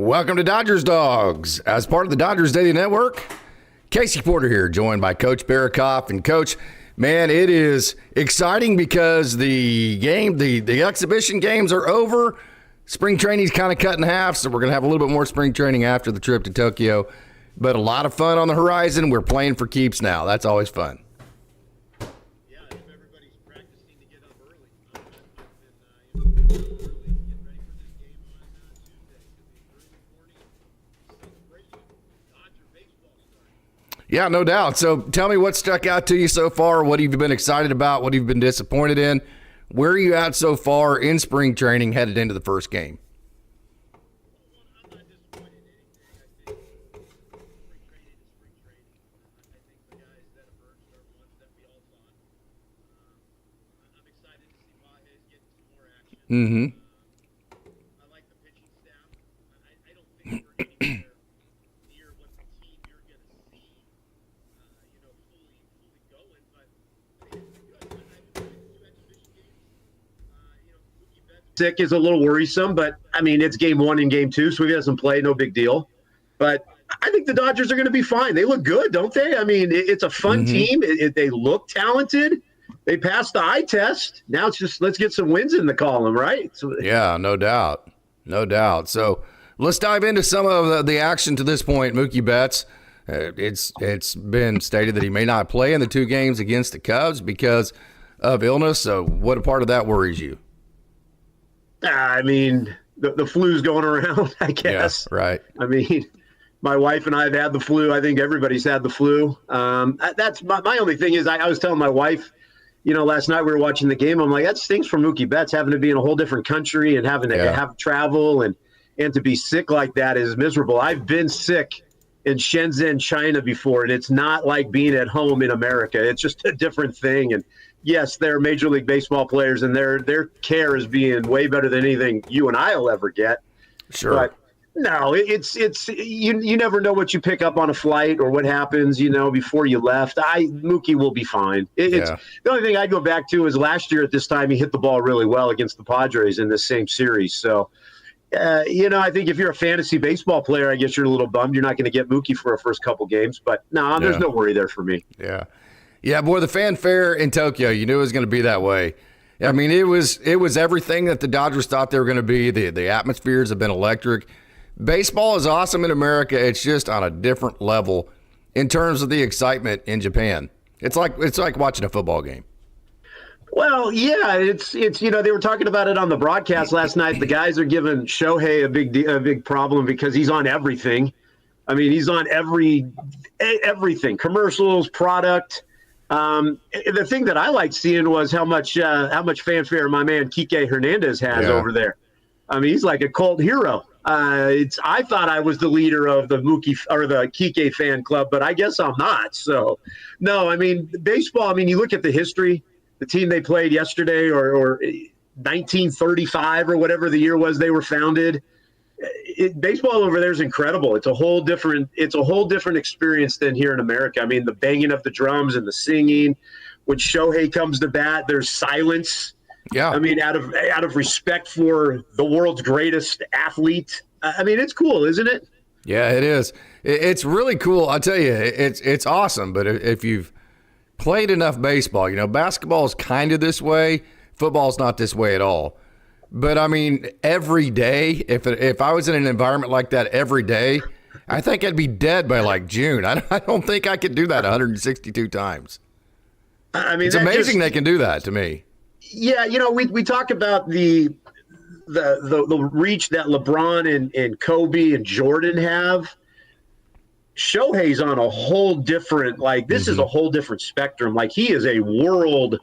Welcome to Dodgers Dawgs. As part of the Dodgers Daily Network, Casey Porter here, joined by Coach Barakoff. And Coach, man, it is exciting because the exhibition games are over. Spring training's kind of cut in half, so we're going to have a little bit more spring training after the trip to Tokyo. But a lot of fun on the horizon. We're playing for keeps now. That's always fun. Yeah, if everybody's practicing to get up early. I've been early, get ready for this game on Tuesday. It'll be early morning celebration. Dodger baseball starting. Yeah, no doubt. So tell me what stuck out to you so far. What have you been excited about? What have you been disappointed in? Where are you at so far in spring training headed into the first game? I'm not disappointed in anything. I think spring training is spring training. I think the guys that emerged are ones that we all thought. I'm excited to see Baez getting some more action. Mm-hmm. I like the pitching staff. I don't think we're anywhere near what the team you're going to see, fully going. But I think it's good. I've played 2 exhibition games. Mookie Betts sick is a little worrisome, but I mean it's game 1 and game 2, so if he doesn't play, no big deal. But I think the Dodgers are going to be fine. They look good, don't they? I mean, it's a fun team. They look talented. They passed the eye test. Now it's just let's get some wins in the column, right? So, Yeah, no doubt. No doubt. So let's dive into some of the action to this point. Mookie Betts, it's been stated that he may not play in the 2 games against the Cubs because of illness. So what part of that worries you? I mean, the flu's going around, I guess. Yeah, right. I mean, my wife and I have had the flu. I think everybody's had the flu. That's my only thing is I was telling my wife, last night we were watching the game. I'm like, that stinks for Mookie Betts having to be in a whole different country and having to have travel and to be sick like that is miserable. I've been sick in Shenzhen, China before, and it's not like being at home in America. It's just a different thing. And yes, they're Major League Baseball players, and their care is being way better than anything you and I will ever get. Sure. But no, it's you never know what you pick up on a flight or what happens, before you left. Mookie will be fine. The only thing I go back to is last year at this time he hit the ball really well against the Padres in this same series. So, I think if you're a fantasy baseball player, I guess you're a little bummed you're not going to get Mookie for a first couple games. But no, there's no worry there for me. Yeah. Yeah, boy, the fanfare in Tokyo, you knew it was going to be that way. I mean, it was everything that the Dodgers thought they were going to be. The atmospheres have been electric. Baseball is awesome in America. It's just on a different level in terms of the excitement in Japan. It's like watching a football game. Well, yeah, it's they were talking about it on the broadcast last night. The guys are giving Shohei a big problem because he's on everything. I mean, he's on everything, commercials, product. The thing that I liked seeing was how much fanfare my man Kike Hernandez has over there. I mean, he's like a cult hero. I thought I was the leader of the Mookie or the Kike fan club, but I guess I'm not. So, no, I mean, baseball. I mean, you look at the history, the team they played yesterday, or 1935 or whatever the year was they were founded. Baseball over there is incredible. It's a whole different experience than here in America. I mean, the banging of the drums and the singing. When Shohei comes to bat, there's silence. Yeah. I mean, out of respect for the world's greatest athlete. I mean, it's cool, isn't it? Yeah, it is. It's really cool. I tell you, it's awesome. But if you've played enough baseball, basketball is kind of this way. Football's not this way at all. But I mean, every day, if I was in an environment like that every day, I think I'd be dead by like June. I don't think I could do that 162 times. I mean, it's amazing they can do that to me. Yeah, we talk about the reach that LeBron and Kobe and Jordan have. Shohei's on a whole different, this is a whole different spectrum. Like, he is a world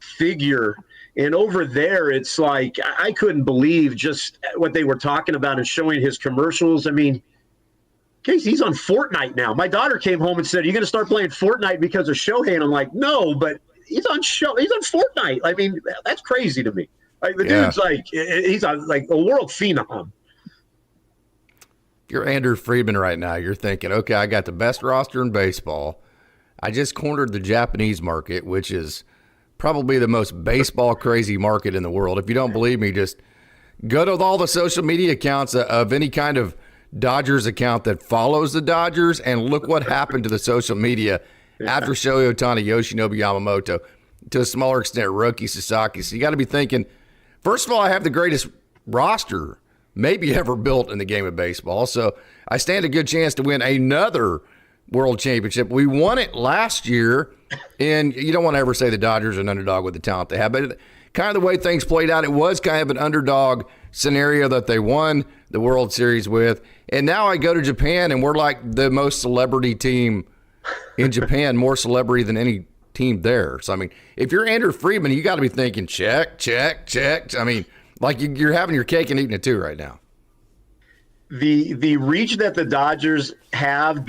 figure. And over there, it's like, I couldn't believe just what they were talking about and showing his commercials. I mean, Casey, he's on Fortnite now. My daughter came home and said, "Are you going to start playing Fortnite because of Shohei?" And I'm like, no, but he's on Fortnite. I mean, that's crazy to me. Like, the dude's he's on like a world phenom. You're Andrew Friedman right now. You're thinking, okay, I got the best roster in baseball. I just cornered the Japanese market, which is probably the most baseball crazy market in the world. If you don't believe me, just go to all the social media accounts of any kind of Dodgers account that follows the Dodgers, and look what happened to the social media after Shohei Ohtani, Yoshinobu Yamamoto, to a smaller extent, Roki Sasaki. So you got to be thinking, first of all, I have the greatest roster maybe ever built in the game of baseball. So I stand a good chance to win another world championship. We won it last year, and you don't want to ever say the Dodgers are an underdog with the talent they have, but kind of the way things played out, it was kind of an underdog scenario that they won the World Series with. And now I go to Japan, and we're like the most celebrity team in Japan, more celebrity than any team there. So, I mean, if you're Andrew Friedman, you got to be thinking, check. I mean, like you're having your cake and eating it too right now. The reach that the Dodgers have,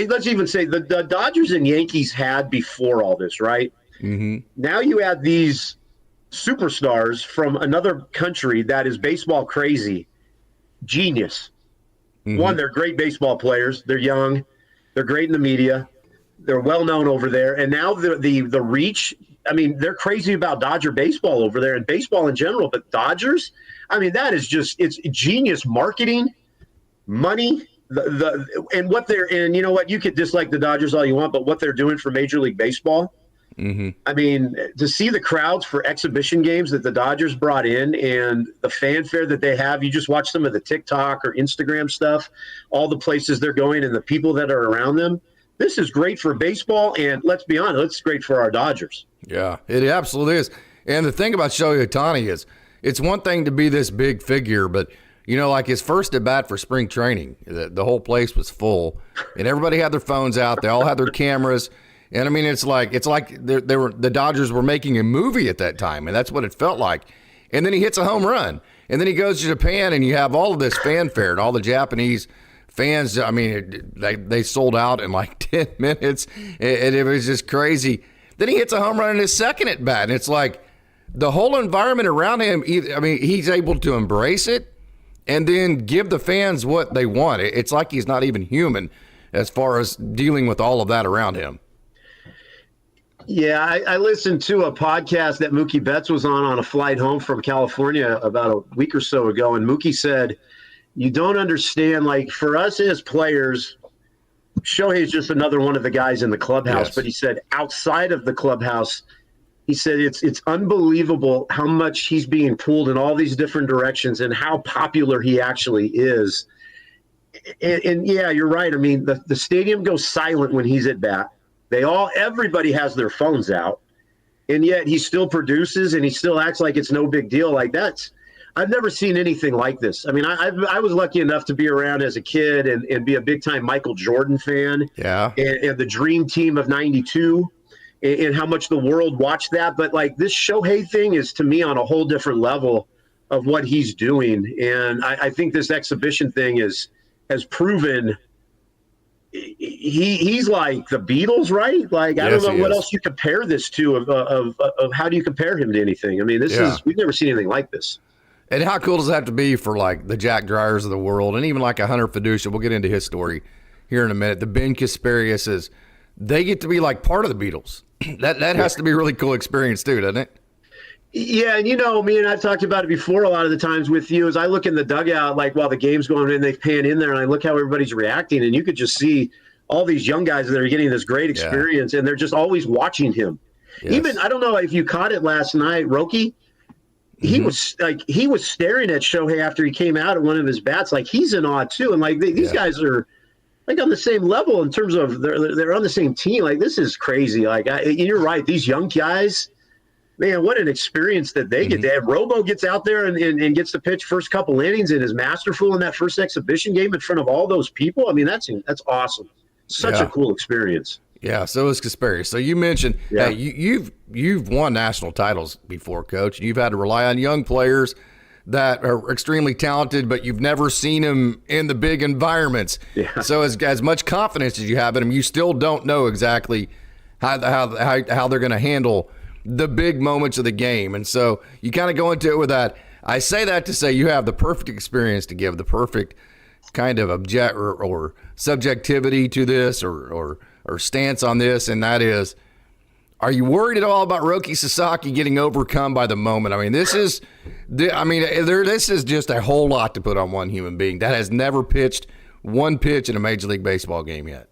let's even say the Dodgers and Yankees had before all this, right? Mm-hmm. Now you add these superstars from another country that is baseball crazy, genius. Mm-hmm. One, they're great baseball players. They're young. They're great in the media. They're well known over there. And now the reach, I mean, they're crazy about Dodger baseball over there and baseball in general. But Dodgers, I mean, that is just, it's genius marketing, money, and what they're, and you know what, you could dislike the Dodgers all you want, but what they're doing for Major League Baseball, mm-hmm. I mean, to see the crowds for exhibition games that the Dodgers brought in and the fanfare that they have, you just watch some of the TikTok or Instagram stuff, all the places they're going and the people that are around them. This is great for baseball, and let's be honest, it's great for our Dodgers. Yeah, it absolutely is. And the thing about Shohei Ohtani is, it's one thing to be this big figure, but you know, like his first at bat for spring training, the whole place was full, and everybody had their phones out. They all had their cameras, and I mean, it's like the Dodgers were making a movie at that time, and that's what it felt like. And then he hits a home run, and then he goes to Japan, and you have all of this fanfare, and all the Japanese fans. I mean, they sold out in like 10 minutes, and it was just crazy. Then he hits a home run in his second at bat, and it's like the whole environment around him. I mean, he's able to embrace it and then give the fans what they want. It's like he's not even human as far as dealing with all of that around him. Yeah, I listened to a podcast that Mookie Betts was on a flight home from California about a week or so ago, and Mookie said, you don't understand, like, for us as players, Shohei is just another one of the guys in the clubhouse. Yes. But he said outside of the clubhouse, he said it's unbelievable how much he's being pulled in all these different directions and how popular he actually is. And yeah, you're right. I mean, the stadium goes silent when he's at bat. Everybody has their phones out, and yet he still produces and he still acts like it's no big deal. Like I've never seen anything like this. I mean, I was lucky enough to be around as a kid and be a big time Michael Jordan fan. Yeah. And the Dream Team of '92. And how much the world watched that. But like this Shohei thing is to me on a whole different level of what he's doing. And I think this exhibition thing has proven he's like the Beatles, right? Like, I don't know what else you compare this to of how do you compare him to anything? I mean, we've never seen anything like this. And how cool does it have to be for like the Jack Dryers of the world and even like a Hunter Fiducia? We'll get into his story here in a minute. The Ben Kaspariuses, they get to be like part of the Beatles. That has to be a really cool experience too, doesn't it? Yeah, and you know, me and I've talked about it before a lot of the times with you, as I look in the dugout, like while the game's going in, they pan in there, and I look how everybody's reacting, and you could just see all these young guys that are getting this great experience, and they're just always watching him. Yes. Even, I don't know if you caught it last night, Roki, he was staring at Shohei after he came out at one of his bats, like he's in awe too, and like these guys are like on the same level in terms of they're on the same team. Like this is crazy. Like you're right. These young guys, man, what an experience that they get to have. Robo gets out there and gets to pitch first couple innings and is masterful in that first exhibition game in front of all those people. I mean, that's awesome. Such a cool experience. Yeah. So is Kasparius. So you mentioned you've won national titles before, Coach. You've had to rely on young players that are extremely talented, but you've never seen them in the big environments. Yeah. So as much confidence as you have in them, you still don't know exactly how they're going to handle the big moments of the game. And so you kind of go into it with that. I say that to say you have the perfect experience to give, the perfect kind of object or subjectivity to this or stance on this, and that is, Are you worried at all about Roki Sasaki getting overcome by the moment? I mean, this is just a whole lot to put on one human being that has never pitched one pitch in a Major League Baseball game yet.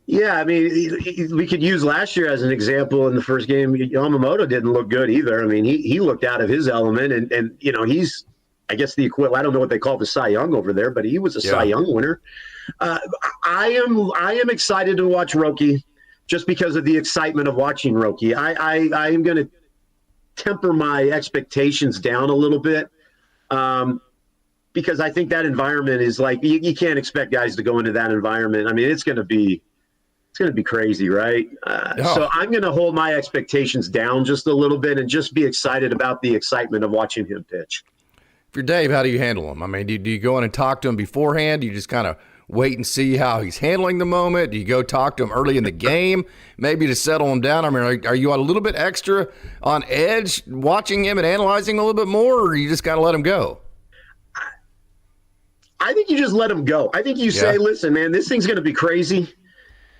Yeah, I mean, we could use last year as an example. In the first game, Yamamoto didn't look good either. I mean, he looked out of his element, and he's, I guess, the equivalent. I don't know what they call the Cy Young over there, but he was a Cy Young winner. I am excited to watch Roki just because of the excitement of watching Roki. I am going to temper my expectations down a little bit because I think that environment is like you can't expect guys to go into that environment. I mean, it's going to be crazy, right? So I'm going to hold my expectations down just a little bit and just be excited about the excitement of watching him pitch. If you're Dave, how do you handle him? I mean, do you go in and talk to him beforehand? Do you just kind of wait and see how he's handling the moment? Do you go talk to him early in the game, maybe to settle him down? I mean, are you a little bit extra on edge watching him and analyzing a little bit more, or you just got to let him go? I think you just let him go. I think you say, listen, man, this thing's going to be crazy.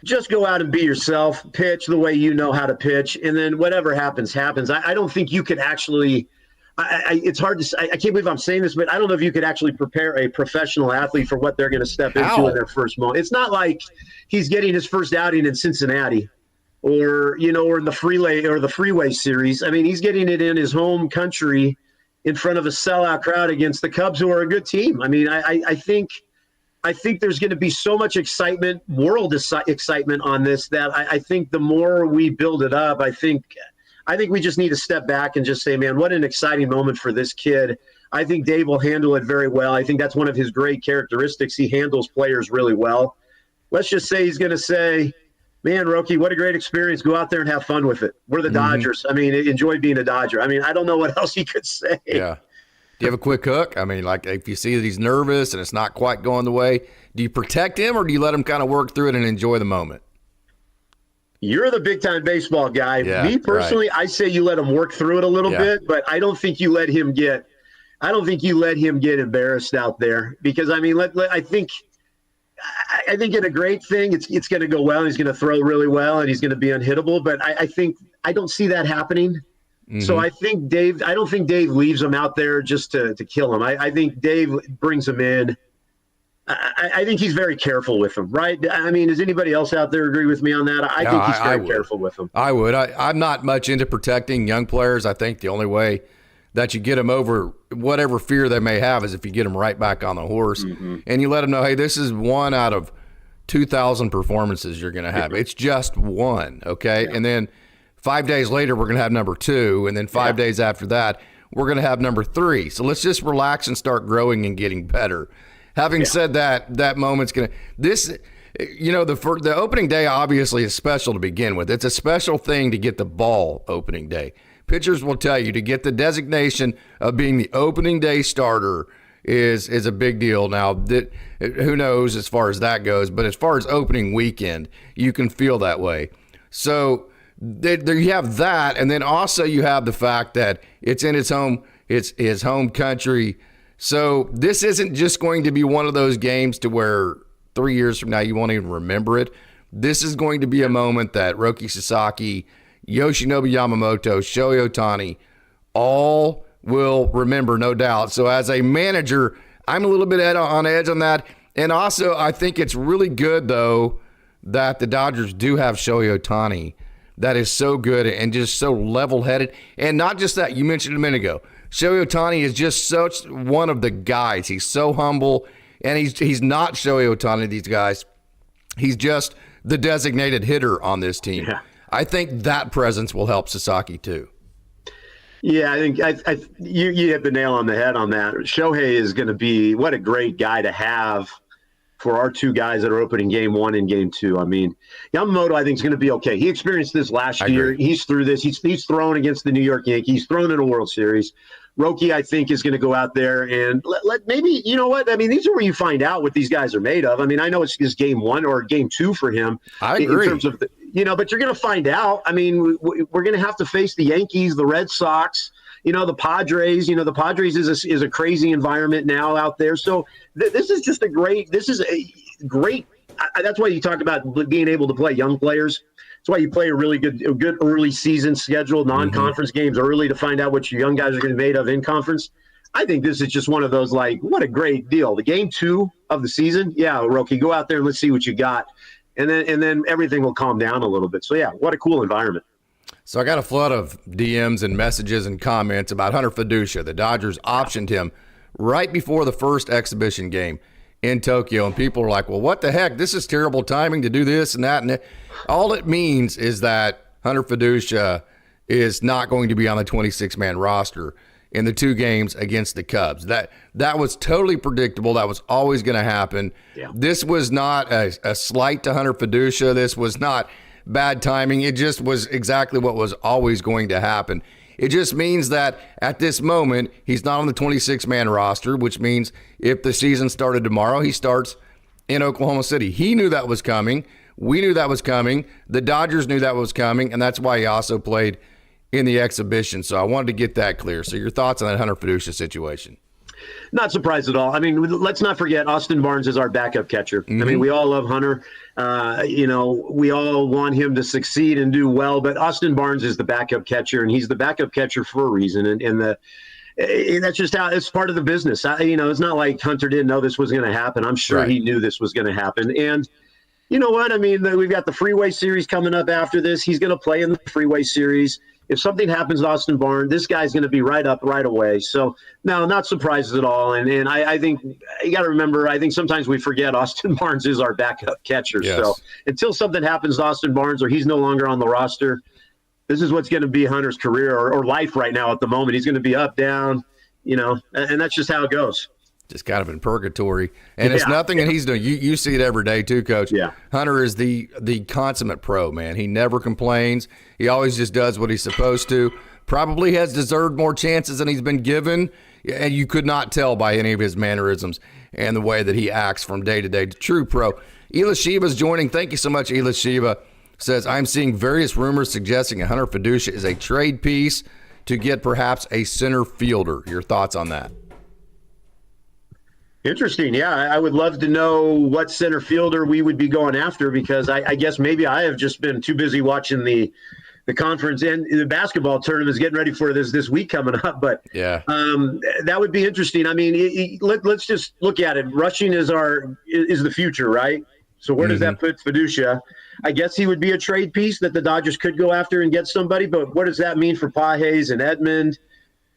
Just go out and be yourself, pitch the way you know how to pitch, and then whatever happens, happens. I don't think you could actually it's hard to say. I can't believe I'm saying this, but I don't know if you could actually prepare a professional athlete for what they're going to step into in their first moment. It's not like he's getting his first outing in Cincinnati or in the Freeway Series. I mean, he's getting it in his home country in front of a sellout crowd against the Cubs, who are a good team. I mean, I think there's going to be so much excitement, excitement on this that I think the more we build it up, I think we just need to step back and just say, man, what an exciting moment for this kid. I think Dave will handle it very well. I think that's one of his great characteristics. He handles players really well. Let's just say he's going to say, man, Roki, what a great experience. Go out there and have fun with it. We're the Dodgers. I mean, enjoy being a Dodger. I mean, I don't know what else he could say. Yeah. Do you have a quick hook? I mean, like if you see that he's nervous and it's not quite going the way, do you protect him or do you let him kind of work through it and enjoy the moment? You're the big-time baseball guy. Yeah, me personally, right. I say you let him work through it a little bit, but I don't think you let him get embarrassed out there because I mean, I think in a great thing, it's going to go well. He's going to throw really well and he's going to be unhittable. But I don't see that happening. Mm-hmm. So I don't think Dave leaves him out there just to kill him. I think Dave brings him in. I think he's very careful with him, right? I mean, does anybody else out there agree with me on that? I think he's very careful with him. I would. I'm not much into protecting young players. I think the only way that you get them over whatever fear they may have is if you get them right back on the horse and you let them know, hey, this is one out of 2,000 performances you're going to have. It's just one, okay? Yeah. And then 5 days later, we're going to have number 2, and then 5 days after that, we're going to have number 3. So let's just relax and start growing and getting better. Having said that moment's going to – this – the opening day obviously is special to begin with. It's a special thing to get the ball opening day. Pitchers will tell you to get the designation of being the opening day starter is a big deal. Now, who knows as far as that goes, but as far as opening weekend, you can feel that way. So there you have that, and then also you have the fact that it's in his home country. So this isn't just going to be one of those games to where 3 years from now you won't even remember it. This is going to be a moment that Roki Sasaki, Yoshinobu Yamamoto, Shohei Ohtani, all will remember, no doubt. So as a manager, I'm a little bit on edge on that. And also, I think it's really good, though, that the Dodgers do have Shohei Ohtani that is so good and just so level-headed. And not just that, you mentioned a minute ago, Shohei Ohtani is just such one of the guys. He's so humble, and he's not Shohei Ohtani, these guys. He's just the designated hitter on this team. Yeah. I think that presence will help Sasaki too. Yeah, I think you hit the nail on the head on that. Shohei is going to be what a great guy to have for our two guys that are opening game 1 and game 2. I mean, Yamamoto, I think, is going to be okay. He experienced this last year. He's through this. He's thrown against the New York Yankees. He's thrown in a World Series. Roki, I think, is going to go out there and let maybe, you know what? I mean, these are where you find out what these guys are made of. I mean, I know it's game 1 or game 2 for him. I agree. In terms of, but you're going to find out. I mean, we're going to have to face the Yankees, the Red Sox, the Padres. The Padres is a crazy environment now out there. So this is a great that's why you talk about being able to play young players. That's why you play a good early season schedule, non-conference games early to find out what your young guys are going to be made of in conference. I think this is just one of those, like, what a great deal. The game 2 of the season, yeah, Roki, go out there and let's see what you got. And then everything will calm down a little bit. So, yeah, what a cool environment. So I got a flood of DMs and messages and comments about Hunter Fiducia. The Dodgers optioned him right before the first exhibition game in Tokyo. And people are like, well, what the heck? This is terrible timing to do this and that. And all it means is that Hunter Fiducia is not going to be on the 26-man roster in the 2 games against the Cubs. That was totally predictable. That was always going to happen. Yeah. This was not a slight to Hunter Fiducia. This was not bad timing. It just was exactly what was always going to happen. It just means that at this moment, he's not on the 26-man roster, which means if the season started tomorrow, he starts in Oklahoma City. He knew that was coming. We knew that was coming. The Dodgers knew that was coming, and that's why he also played in the exhibition. So I wanted to get that clear. So your thoughts on that Hunter Fiducia situation? Not surprised at all. I mean, let's not forget Austin Barnes is our backup catcher. Mm-hmm. I mean, we all love Hunter. We all want him to succeed and do well, but Austin Barnes is the backup catcher, and he's the backup catcher for a reason. And that's just how it's part of the business. It's not like Hunter didn't know this was going to happen. I'm sure He knew this was going to happen. And you know what? I mean, we've got the Freeway Series coming up after this. He's going to play in the Freeway Series. If something happens to Austin Barnes, this guy's going to be right up right away. So, no, not surprised at all. And I think you got to remember, I think sometimes we forget Austin Barnes is our backup catcher. Yes. So until something happens to Austin Barnes or he's no longer on the roster, this is what's going to be Hunter's career or life right now at the moment. He's going to be up, down, and that's just how it goes. Just kind of in purgatory. And it's nothing that he's doing. You see it every day too, Coach. Yeah. Hunter is the consummate pro, man. He never complains. He always just does what he's supposed to. Probably has deserved more chances than he's been given. And you could not tell by any of his mannerisms and the way that he acts from day to day. True pro. Ela Shiva's joining. Thank you so much, Ela Shiva. Says, I'm seeing various rumors suggesting a Hunter Fiducia is a trade piece to get perhaps a center fielder. Your thoughts on that? Interesting. Yeah, I would love to know what center fielder we would be going after because I guess maybe I have just been too busy watching the conference and the basketball tournament is getting ready for this week coming up. But yeah, that would be interesting. I mean, let's just look at it. Rushing is the future, right? So where does that put Fiducia? I guess he would be a trade piece that the Dodgers could go after and get somebody. But what does that mean for Pages and Edmund?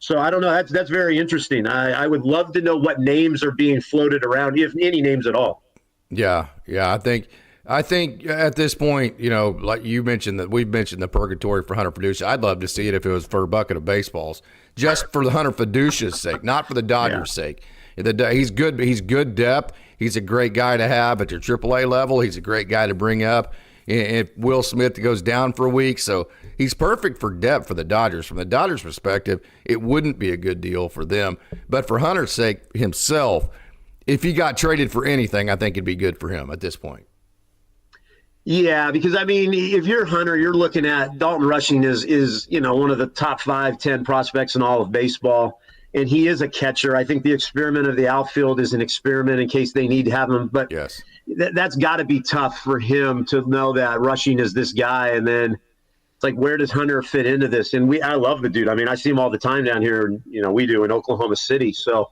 So I don't know. That's very interesting. I would love to know what names are being floated around, if any names at all. Yeah. I think at this point, like you mentioned that we've mentioned the purgatory for Hunter Fiducia. I'd love to see it if it was for a bucket of baseballs, just for the Hunter Fiducia's sake, not for the Dodgers' sake. He's good. He's good depth. He's a great guy to have at your AAA level. He's a great guy to bring up. If Will Smith goes down for a week, so he's perfect for depth for the Dodgers. From the Dodgers' perspective, it wouldn't be a good deal for them. But for Hunter's sake himself, if he got traded for anything, I think it'd be good for him at this point. Yeah, because, I mean, if you're Hunter, you're looking at Dalton Rushing is one of the top 5-10 prospects in all of baseball. And he is a catcher. I think the experiment of the outfield is an experiment in case they need to have him. But yes. That's got to be tough for him to know that Rushing is this guy. And then it's like, where does Hunter fit into this? And I love the dude. I mean, I see him all the time down here. We do in Oklahoma City. So,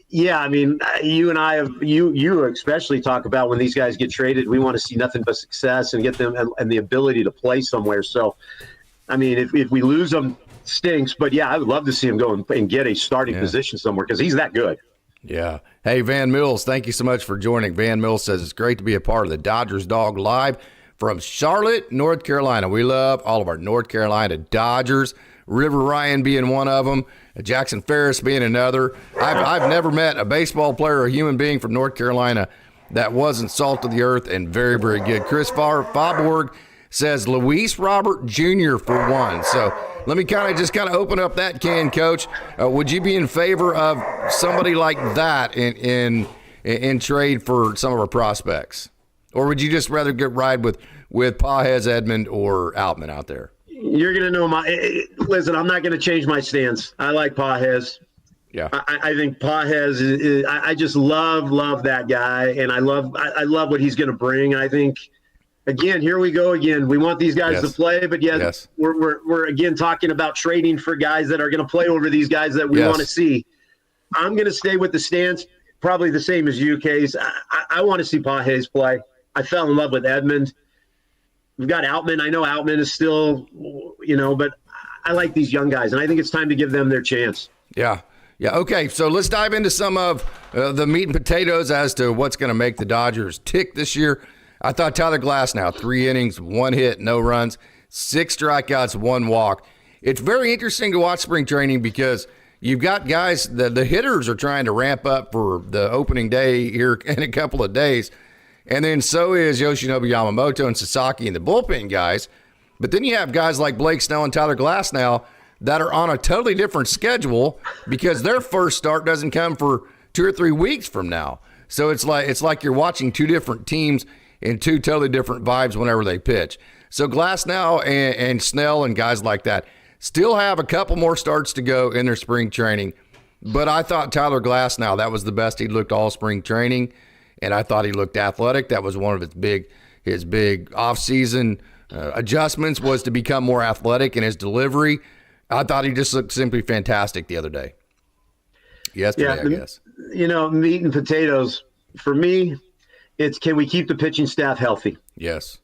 yeah, I mean, you and I you especially talk about when these guys get traded, we want to see nothing but success and get them and the ability to play somewhere. So, I mean, if we lose them, stinks. But, yeah, I would love to see him go and get a starting position somewhere because he's that good. Yeah. Hey, Van Mills, thank you so much for joining. Van Mills says it's great to be a part of the Dodgers Dog Live from Charlotte, North Carolina. We love all of our North Carolina Dodgers, River Ryan being one of them, Jackson Ferris being another. I've never met a baseball player or a human being from North Carolina that wasn't salt of the earth and very, very good. Chris Fauborg says Luis Robert Jr. for one. So let me kind of open up that can, Coach. Would you be in favor of somebody like that in trade for some of our prospects? Or would you just rather ride with Pages, Edmund, or Outman out there? You're going to know listen, I'm not going to change my stance. I like Pages. Yeah. I think Pages I just love that guy, and I love what he's going to bring. I think, again, here we go again. We want these guys to play, but we're again talking about trading for guys that are going to play over these guys that we want to see. I'm going to stay with the stance, probably the same as you, Case. I want to see Pages play. I fell in love with Edmund. We've got Outman. I know Outman is still, but I like these young guys, and I think it's time to give them their chance. Yeah. Yeah, okay, so let's dive into some of the meat and potatoes as to what's going to make the Dodgers tick this year. I thought Tyler Glasnow, 3 innings, 1 hit, no runs, 6 strikeouts, 1 walk. It's very interesting to watch spring training because you've got guys, the hitters are trying to ramp up for the opening day here in a couple of days, and then so is Yoshinobu Yamamoto and Sasaki and the bullpen guys. But then you have guys like Blake Snell and Tyler Glasnow that are on a totally different schedule because their first start doesn't come for 2 or 3 weeks from now. So it's like you're watching 2 different teams in 2 totally different vibes whenever they pitch. So Glasnow and Snell and guys like that still have a couple more starts to go in their spring training. But I thought Tyler Glasnow, that was the best he looked all spring training, and I thought he looked athletic. That was one of his big off-season adjustments, was to become more athletic in his delivery. I thought he just looked simply fantastic the other day. Yesterday, I guess. Meat and potatoes. For me, it's, can we keep the pitching staff healthy? Yes.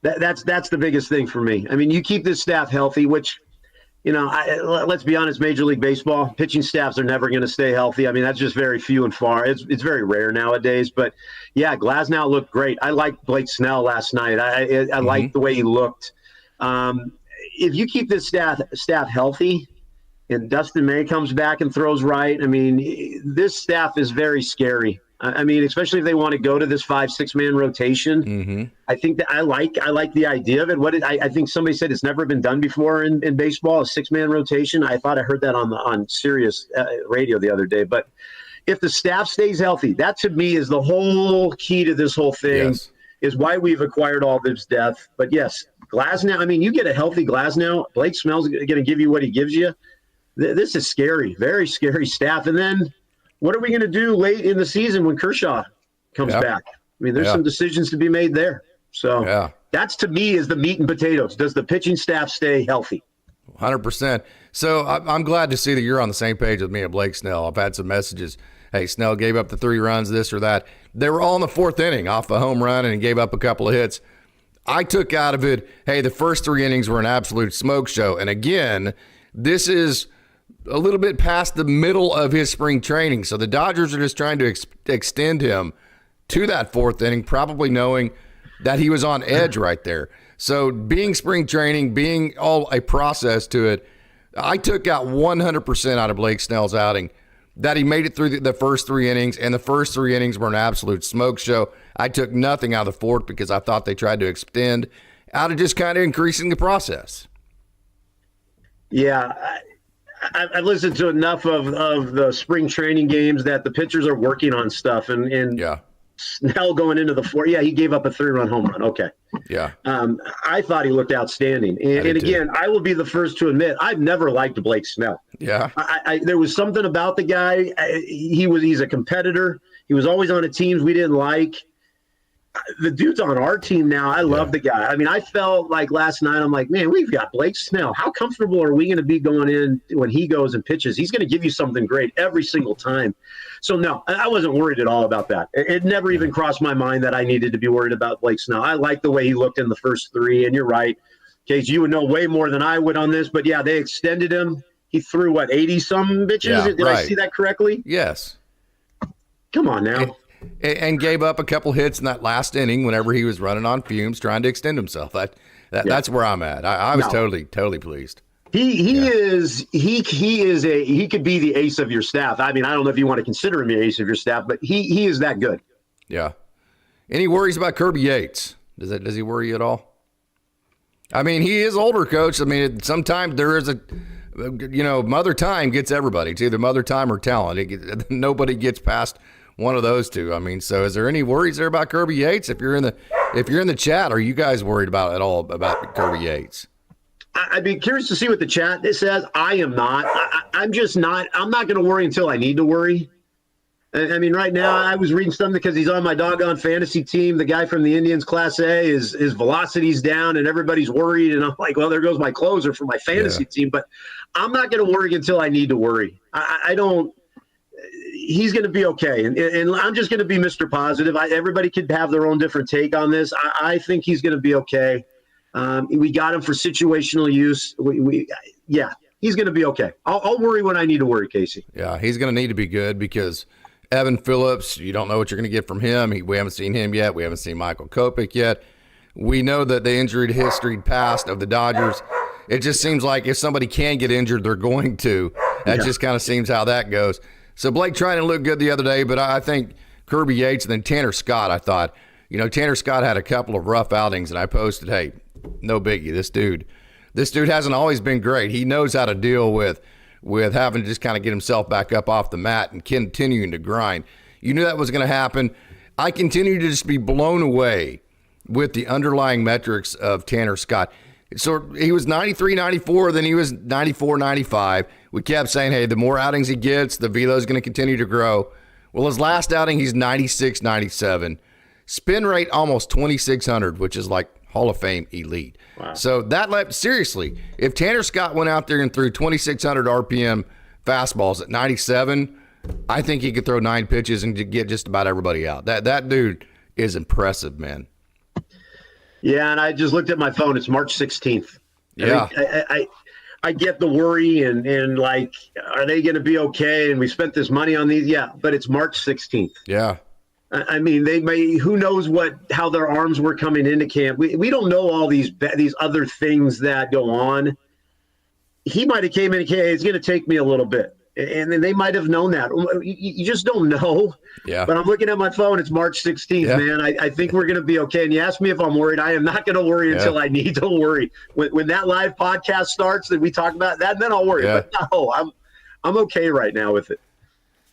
That's the biggest thing for me. I mean, you keep this staff healthy, which, let's be honest, Major League Baseball, pitching staffs are never going to stay healthy. I mean, that's just very few and far. It's very rare nowadays. But, yeah, Glasnow looked great. I liked Blake Snell last night. I liked the way he looked. If you keep this staff healthy and Dustin May comes back and throws right, I mean, this staff is very scary. I mean, especially if they want to go to this 5-6 man rotation. Mm-hmm. I think that I like the idea of it. I think somebody said it's never been done before in baseball, a 6-man rotation. I thought I heard that on Sirius radio the other day. But if the staff stays healthy, that to me is the whole key to this whole thing. Yes. Is why we've acquired all this depth. But yes, Glasnow, I mean, you get a healthy Glasnow, Blake Snell's going to give you what he gives you. This is scary, very scary staff. And then what are we going to do late in the season when Kershaw comes back? I mean, there's some decisions to be made there. So that's, to me, is the meat and potatoes. Does the pitching staff stay healthy? 100%. So I'm glad to see that you're on the same page with me and Blake Snell. I've had some messages. Hey, Snell gave up the 3 runs, this or that. They were all in the 4th inning off a home run and gave up a couple of hits. I took out of it, hey, the first 3 innings were an absolute smoke show. And again, this is a little bit past the middle of his spring training. So the Dodgers are just trying to extend him to that 4th inning, probably knowing that he was on edge right there. So being spring training, being all a process to it, I took out 100% out of Blake Snell's outing. That he made it through the first 3 innings, and the first 3 innings were an absolute smoke show. I took nothing out of the 4th because I thought they tried to extend out of just kind of increasing the process. Yeah, I've listened to enough of the spring training games that the pitchers are working on stuff, and Snell going into the 4th. Yeah, he gave up a 3-run home run. Okay. Yeah. I thought he looked outstanding. And again, I will be the first to admit, I've never liked Blake Snell. Yeah. There was something about the guy. He's a competitor. He was always on teams we didn't like. The dude's on our team now. I love the guy. I mean, I felt like last night, I'm like, man, we've got Blake Snell. How comfortable are we going to be going in when he goes and pitches? He's going to give you something great every single time. So, no, I wasn't worried at all about that. It never even crossed my mind that I needed to be worried about Blake Snell. I like the way he looked in the first 3, and you're right. Case, you would know way more than I would on this. But, yeah, they extended him. He threw, 80-some bitches? Yeah, Did I see that correctly? Yes. Come on now. And gave up a couple hits in that last inning whenever he was running on fumes trying to extend himself. That's where I'm at. I was totally pleased. He could be the ace of your staff. I mean, I don't know if you want to consider him the ace of your staff, but he is that good. Yeah. Any worries about Kirby Yates? Does he worry you at all? I mean, he is older, Coach. I mean, sometimes there is mother time gets everybody. It's either mother time or talent. Nobody gets past one of those two. I mean, so is there any worries there about Kirby Yates? If you're in the chat, are you guys worried about at all about Kirby Yates? I'd be curious to see what the chat says. I am not. I'm just not. I'm not going to worry until I need to worry. I mean, right now, I was reading something because he's on my doggone fantasy team. The guy from the Indians Class A, his velocity's down, and everybody's worried. And I'm like, well, there goes my closer for my fantasy team. But I'm not going to worry until I need to worry. I don't. He's going to be okay, and I'm just going to be Mr. Positive. Everybody could have their own different take on this. I think he's going to be okay. We got him for situational use. He's going to be okay. I'll worry when I need to worry, Casey. Yeah, he's going to need to be good because Evan Phillips, you don't know what you're going to get from him. We haven't seen him yet. We haven't seen Michael Kopech yet. We know that the injury history past of the Dodgers, it just seems like if somebody can get injured, they're going to. That just kind of seems how that goes. So Blake trying to look good the other day, but I think Kirby Yates and then Tanner Scott, I thought, Tanner Scott had a couple of rough outings, and I posted, hey, no biggie. This dude hasn't always been great. He knows how to deal with having to just kind of get himself back up off the mat and continuing to grind. You knew that was going to happen. I continue to just be blown away with the underlying metrics of Tanner Scott. So he was 93, 94, then he was 94, 95. We kept saying, hey, the more outings he gets, the velo is going to continue to grow. Well, his last outing, he's 96, 97. Spin rate almost 2,600, which is like Hall of Fame elite. Wow. So seriously, if Tanner Scott went out there and threw 2,600 RPM fastballs at 97, I think he could throw 9 pitches and get just about everybody out. That dude is impressive, man. Yeah, and I just looked at my phone. It's March 16th. Yeah. I get the worry and like, are they going to be okay? And we spent this money on these. Yeah, but it's March 16th. Yeah. I mean, they may. Who knows how their arms were coming into camp? We don't know all these other things that go on. He might have came in and said, hey, it's going to take me a little bit. And then they might have known that. You just don't know. Yeah. But I'm looking at my phone. It's March 16th, man. I think we're going to be okay. And you asked me if I'm worried. I am not going to worry until I need to worry. When that live podcast starts that we talk about that, then I'll worry. Yeah. But no, I'm okay right now with it.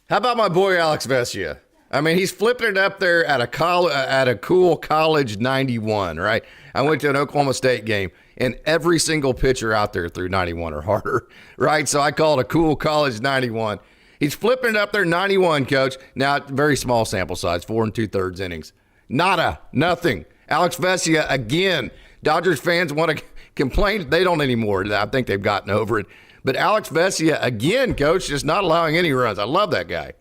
How about my boy Alex Vesia? I mean, he's flipping it up there at a cool college 91, right? I went to an Oklahoma State game, and every single pitcher out there threw 91 or harder, right? So I call it a cool college 91. He's flipping it up there 91, coach. Now, very small sample size, 4 2/3 innings. Nothing. Alex Vesia, again, Dodgers fans want to complain. They don't anymore. I think they've gotten over it. But Alex Vesia, again, coach, just not allowing any runs. I love that guy.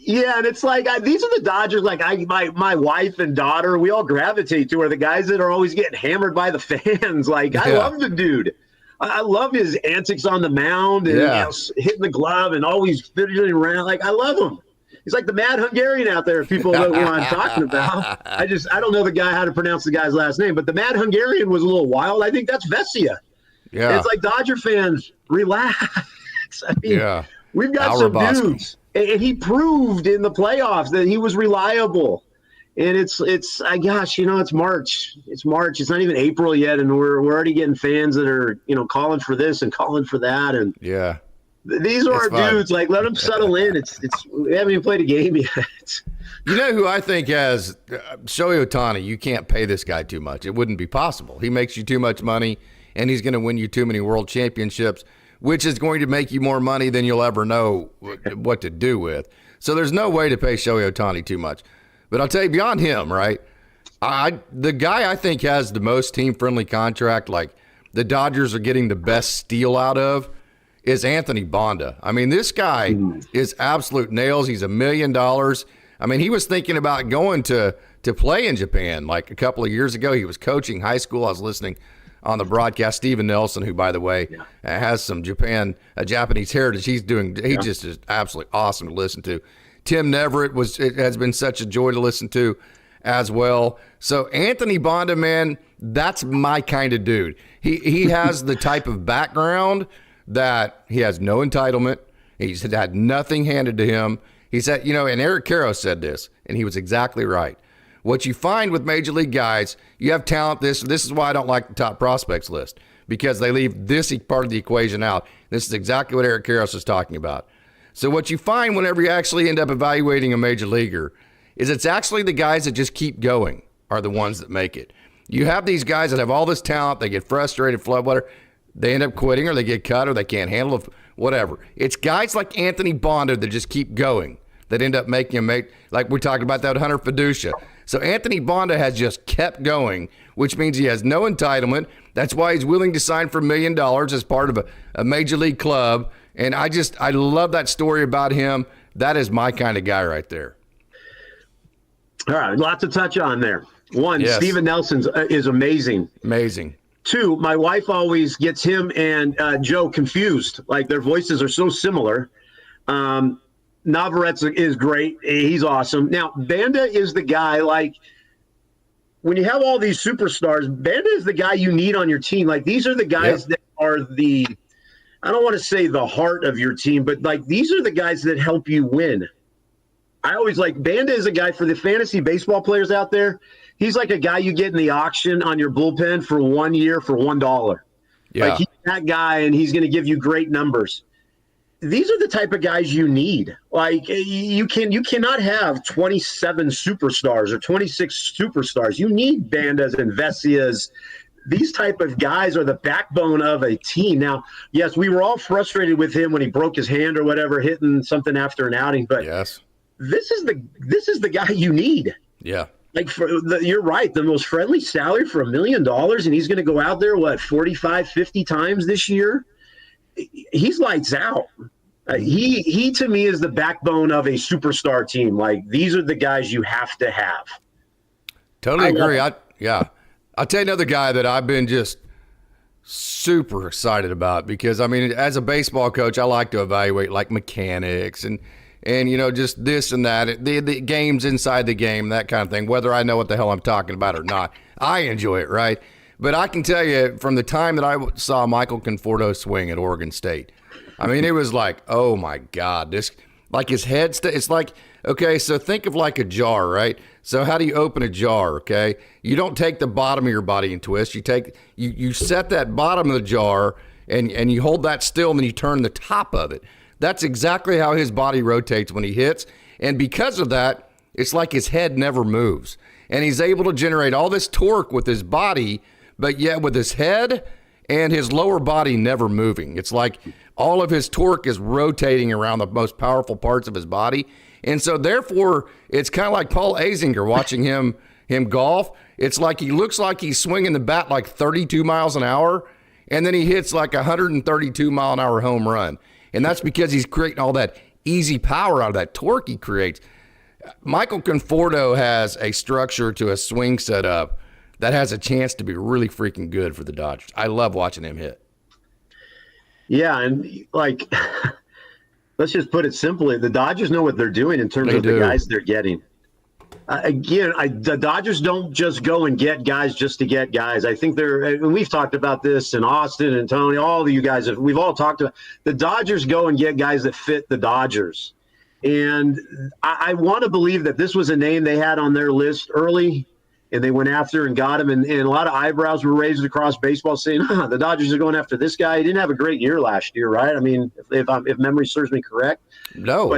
Yeah, and it's like these are the Dodgers. Like my wife and daughter, we all gravitate to are the guys that are always getting hammered by the fans. Like I love the dude. I love his antics on the mound and hitting the glove and always fidgeting around. Like I love him. He's like the mad Hungarian out there. If people know who I'm talking about. I don't know the guy how to pronounce the guy's last name, but the mad Hungarian was a little wild. I think that's Vesia. Yeah, and it's like Dodger fans, relax. I mean, we've got some dudes. And he proved in the playoffs that he was reliable. And it's it's March. It's March. It's not even April yet, and we're already getting fans that are calling for this and calling for that. And these are our dudes. Like let them settle in. We haven't even played a game yet. You know who I think has Shohei Ohtani? You can't pay this guy too much. It wouldn't be possible. He makes you too much money, and he's going to win you too many world championships, which is going to make you more money than you'll ever know what to do with. So there's no way to pay Shohei Ohtani too much. But I'll tell you, beyond him, right, the guy I think has the most team-friendly contract, like the Dodgers are getting the best steal out of, is Anthony Bonda. I mean, this guy is absolute nails. He's $1 million. I mean, he was thinking about going to play in Japan like a couple of years ago. He was coaching high school. I was listening on the broadcast. Steven Nelson, who, by the way, has some Japanese heritage. He just is absolutely awesome to listen to. Tim Neverett has been such a joy to listen to as well. So Anthony Bonda, man, that's my kind of dude. He has the type of background that he has no entitlement. He's had nothing handed to him. He said, and Eric Karros said this, and he was exactly right. What you find with major league guys, you have talent. This is why I don't like the top prospects list, because they leave this part of the equation out. This is exactly what Eric Karros is talking about. So what you find whenever you actually end up evaluating a major leaguer is it's actually the guys that just keep going are the ones that make it. You have these guys that have all this talent. They get frustrated, floodwater. They end up quitting or they get cut or they can't handle it, whatever. It's guys like Anthony Bonda that just keep going that end up making him make, like we talked about that Hunter Fiducia. So Anthony Bonda has just kept going, which means he has no entitlement. That's why he's willing to sign for $1 million as part of a major league club. And I love that story about him. That is my kind of guy right there. All right, lots to touch on there. One, yes. Steven Nelson's is amazing. Amazing. Two, my wife always gets him and Joe confused. Like their voices are so similar. Navarrete is great. He's awesome. Now, Banda is the guy, like, when you have all these superstars, Banda is the guy you need on your team. Like, these are the guys that are I don't want to say the heart of your team, but, like, these are the guys that help you win. I always like Banda is a guy for the fantasy baseball players out there. He's like a guy you get in the auction on your bullpen for 1 year for $1. Yeah. Like, he's that guy, and he's going to give you great numbers. These are the type of guys you need. Like you cannot have 27 superstars or 26 superstars. You need Bandas and Vessias. These type of guys are the backbone of a team. Now, yes, we were all frustrated with him when he broke his hand or whatever, hitting something after an outing. But yes, this is the guy you need. Yeah. Like you're right. The most friendly salary for $1 million, and he's going to go out there 45, 50 times this year. He's lights out. He to me is the backbone of a superstar team. Like these are the guys you have to have. Totally agree. I'll tell you another guy that I've been just super excited about because I mean, as a baseball coach, I like to evaluate like mechanics and just this and that, the games inside the game, that kind of thing. Whether I know what the hell I'm talking about or not, I enjoy it, right? But I can tell you from the time that I saw Michael Conforto swing at Oregon State, I mean, it was like, oh my God, this, like his head, it's like, okay, so think of like a jar, right? So how do you open a jar, okay? You don't take the bottom of your body and twist. You set that bottom of the jar and you hold that still and then you turn the top of it. That's exactly how his body rotates when he hits. And because of that, it's like his head never moves. And he's able to generate all this torque with his body, but yet with his head and his lower body never moving. It's like all of his torque is rotating around the most powerful parts of his body. And so therefore, it's kind of like Paul Azinger watching him golf. It's like he looks like he's swinging the bat like 32 miles an hour, and then he hits like a 132 mile an hour home run. And that's because he's creating all that easy power out of that torque he creates. Michael Conforto has a structure to a swing setup that has a chance to be really freaking good for the Dodgers. I love watching him hit. Yeah, and like, let's just put it simply, the Dodgers know what they're doing in terms of the guys they're getting. The Dodgers don't just go and get guys just to get guys. I think and we've talked about this, and Austin and Tony, all of you guys, we've all talked about the Dodgers go and get guys that fit the Dodgers. And I want to believe that this was a name they had on their list early, and they went after and got him. And a lot of eyebrows were raised across baseball saying, the Dodgers are going after this guy. He didn't have a great year last year, right? I mean, if memory serves me correct. No.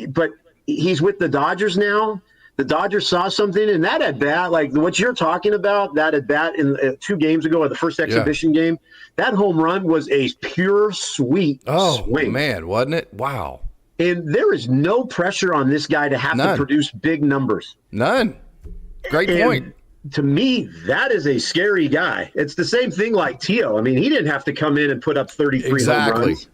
But he's with the Dodgers now. The Dodgers saw something in that at bat, like what you're talking about, that at bat in 2 games ago, or the first exhibition game, that home run was a pure sweet swing. Oh, man, wasn't it? Wow. And there is no pressure on this guy to have to produce big numbers. None. Great point. To me, that is a scary guy. It's the same thing like Tio. I mean, he didn't have to come in and put up 33 home runs.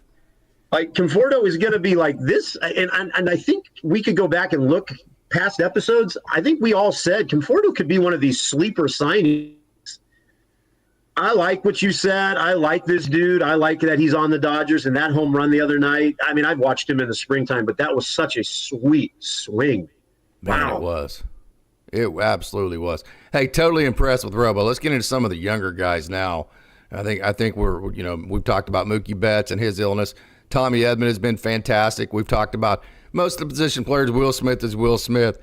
Like Conforto is going to be like this, and I think we could go back and look past episodes. I think we all said Conforto could be one of these sleeper signings. I like what you said. I like this dude. I like that he's on the Dodgers, and that home run the other night. I mean, I've watched him in the springtime, but that was such a sweet swing. Man, wow. It was. It absolutely was. Hey, totally impressed with Robo. Let's get into some of the younger guys now. I think we've talked about Mookie Betts and his illness. Tommy Edman has been fantastic. We've talked about most of the position players. Will Smith is Will Smith.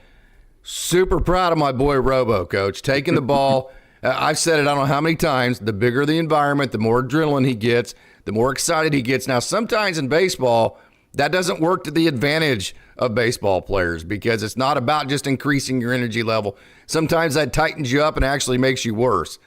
Super proud of my boy Robo, Coach. Taking the ball. I've said it I don't know how many times. The bigger the environment, the more adrenaline he gets, the more excited he gets. Now, sometimes in baseball, that doesn't work to the advantage of baseball players, because it's not about just increasing your energy level. Sometimes that tightens you up and actually makes you worse.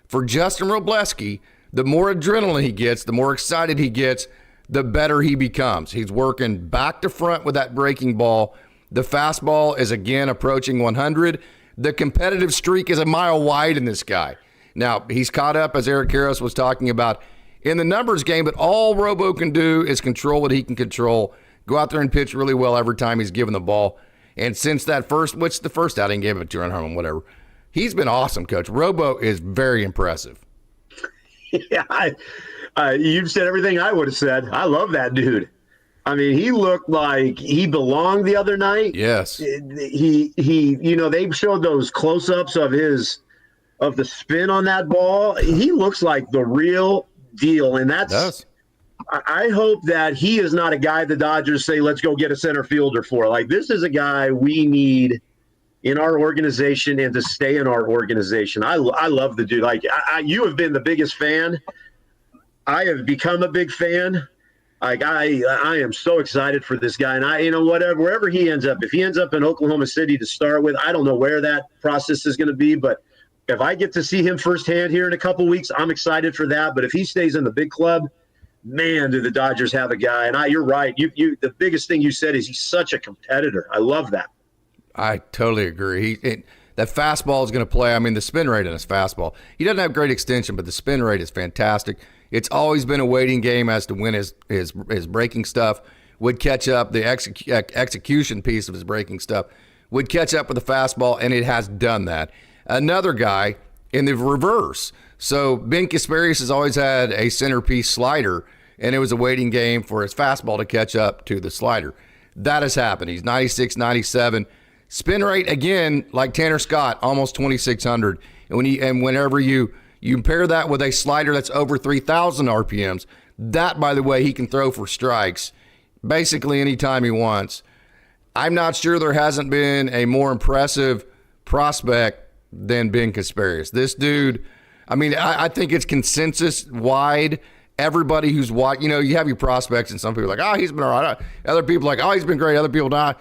For Justin Robleski, the more adrenaline he gets, the more excited he gets, the better he becomes. He's working back to front with that breaking ball. The fastball is again approaching 100. The competitive streak is a mile wide in this guy. Now, he's caught up, as Eric Karros was talking about, in the numbers game, but all Robo can do is control what he can control. Go out there and pitch really well every time he's given the ball. And since that the first outing gave him a 2-run home, whatever. He's been awesome, Coach. Robo is very impressive. Yeah, you've said everything I would have said. I love that dude. I mean, he looked like he belonged the other night. Yes. He they showed those close-ups of the spin on that ball. He looks like the real deal, and I hope that he is not a guy the Dodgers say, let's go get a center fielder for. Like, this is a guy we need in our organization and to stay in our organization. I love the dude. Like, you have been the biggest fan. I have become a big fan. Like, I am so excited for this guy. And wherever he ends up, if he ends up in Oklahoma City to start with, I don't know where that process is going to be, but if I get to see him firsthand here in a couple weeks, I'm excited for that. But if he stays in the big club, man, do the Dodgers have a guy. And you're right. You the biggest thing you said is he's such a competitor. I love that. I totally agree. That fastball is going to play. I mean, the spin rate on his fastball. He doesn't have great extension, but the spin rate is fantastic. It's always been a waiting game as to when his breaking stuff would catch up. The execution piece of his breaking stuff would catch up with the fastball, and it has done that. Another guy in the reverse. So Ben Kasparius has always had a centerpiece slider, and it was a waiting game for his fastball to catch up to the slider. That has happened. He's 96, 97. Spin rate, again, like Tanner Scott, almost 2,600. And whenever you pair that with a slider that's over 3,000 RPMs, that, by the way, he can throw for strikes basically anytime he wants. I'm not sure there hasn't been a more impressive prospect than Ben Kasparius. This dude, I mean, I think it's consensus wide. Everybody who's watched, you have your prospects, and some people are like, oh, he's been all right. Other people are like, oh, he's been great. Other people not.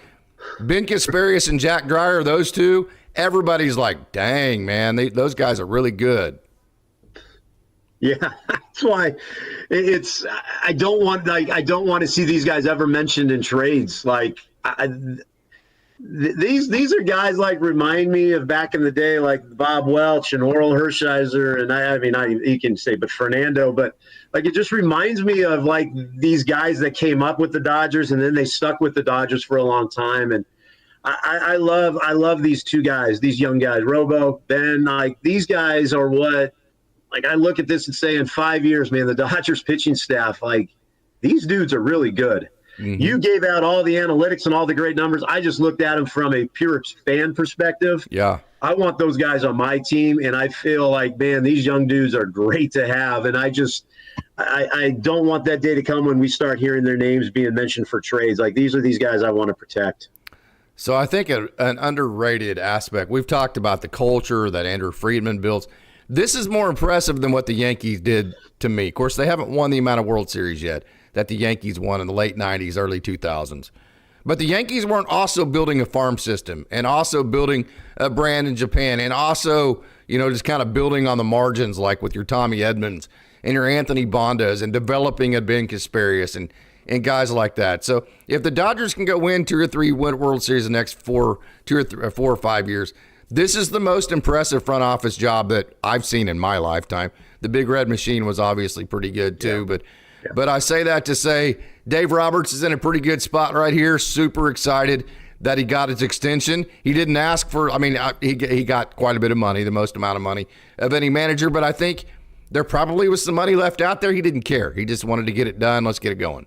Ben Kasparius and Jack Dreyer, those two, everybody's like, dang, man, those guys are really good. Yeah, that's why I don't want to see these guys ever mentioned in trades. Like, these are guys like remind me of back in the day, like Bob Welch and Oral Hershiser, and you can say, but Fernando, but like, it just reminds me of like these guys that came up with the Dodgers and then they stuck with the Dodgers for a long time. And I love these two guys, these young guys, Robo, Ben. Like, these guys are what, like, I look at this and say, in 5 years, man, the Dodgers pitching staff, like, these dudes are really good. Mm-hmm. You gave out all the analytics and all the great numbers. I just looked at them from a pure fan perspective. Yeah. I want those guys on my team, and I feel like, man, these young dudes are great to have. And I don't want that day to come when we start hearing their names being mentioned for trades. Like, these are these guys I want to protect. So I think an underrated aspect, we've talked about the culture that Andrew Friedman builds. This is more impressive than what the Yankees did to me. Of course, they haven't won the amount of World Series yet that the Yankees won in the late 90s, early 2000s. But the Yankees weren't also building a farm system and also building a brand in Japan and also, just kind of building on the margins, like with your Tommy Edmonds and your Anthony Bondas, and developing a Ben Kasparius and guys like that. So if the Dodgers can go win 2 or 3 World Series the next 4 or 5 years, this is the most impressive front office job that I've seen in my lifetime. The Big Red Machine was obviously pretty good too, but I say that to say Dave Roberts is in a pretty good spot right here. Super excited that he got his extension. He didn't ask for, he got quite a bit of money, the most amount of money of any manager, but I think there probably was some money left out there. He didn't care. He just wanted to get it done. Let's get it going.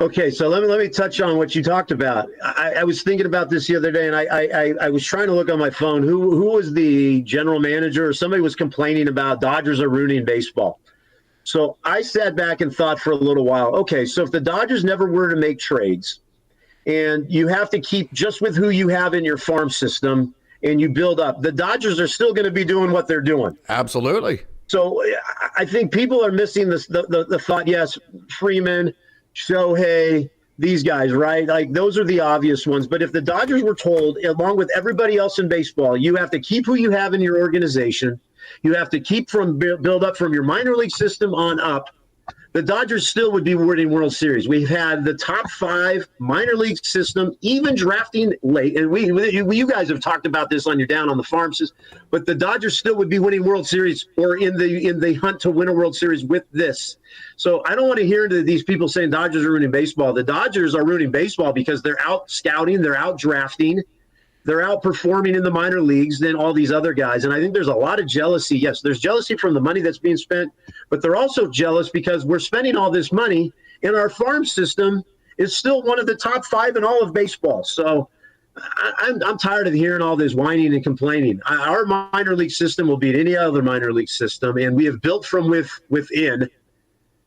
Okay, so let me touch on what you talked about. I was thinking about this the other day, and I was trying to look on my phone. Who was the general manager? Or somebody was complaining about Dodgers are ruining baseball. So I sat back and thought for a little while, okay, so if the Dodgers never were to make trades and you have to keep just with who you have in your farm system and you build up, the Dodgers are still going to be doing what they're doing. Absolutely. So I think people are missing the thought, yes, Freeman, Shohei, these guys, right? Like those are the obvious ones. But if the Dodgers were told, along with everybody else in baseball, you have to keep who you have in your organization, you have to keep from build up from your minor league system on up, the Dodgers still would be winning World Series. We've had the top 5 minor league system, even drafting late. And you guys have talked about this on your Down on the Farm system, but the Dodgers still would be winning World Series or in the hunt to win a World Series with this. So I don't want to hear these people saying Dodgers are ruining baseball. The Dodgers are ruining baseball because they're out scouting, they're out drafting, they're outperforming in the minor leagues than all these other guys. And I think there's a lot of jealousy. Yes, there's jealousy from the money that's being spent, but they're also jealous because we're spending all this money and our farm system is still one of the top 5 in all of baseball. So I'm tired of hearing all this whining and complaining. Our minor league system will beat any other minor league system, and we have built from within.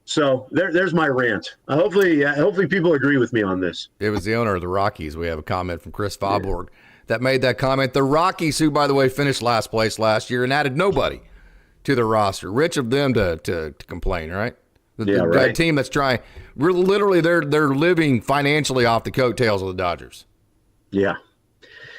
So there's my rant. Hopefully people agree with me on this. It was the owner of the Rockies. We have a comment from Chris Faubourg that made that comment. The Rockies, who, by the way, finished last place last year and added nobody to their roster. Rich of them to complain, right? The team that's trying. They're living financially off the coattails of the Dodgers. Yeah.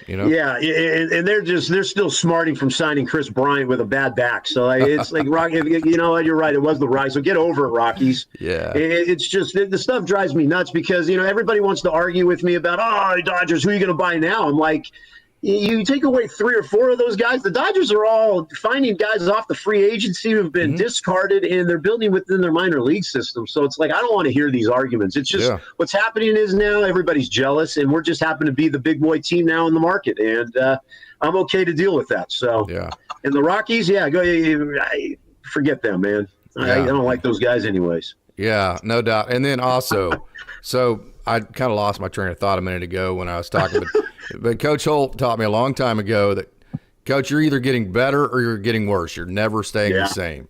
You know? Yeah, and they're still smarting from signing Chris Bryant with a bad back. So it's like, Rocky, you know what? You're right. It was the Rockies. So get over it, Rockies. Yeah. It's just the stuff drives me nuts because, everybody wants to argue with me about, Dodgers, who are you going to buy now? I'm like, you take away 3 or 4 of those guys. The Dodgers are all finding guys off the free agency who've been discarded, and they're building within their minor league system. So it's like, I don't want to hear these arguments. It's just what's happening is now everybody's jealous, and we're just happen to be the big boy team now in the market. And I'm okay to deal with that. So, and the Rockies, forget them, man. I don't like those guys anyways. Yeah, no doubt. And then also, so I kind of lost my train of thought a minute ago when I was talking, but Coach Holt taught me a long time ago that, Coach, you're either getting better or you're getting worse. You're never staying the same.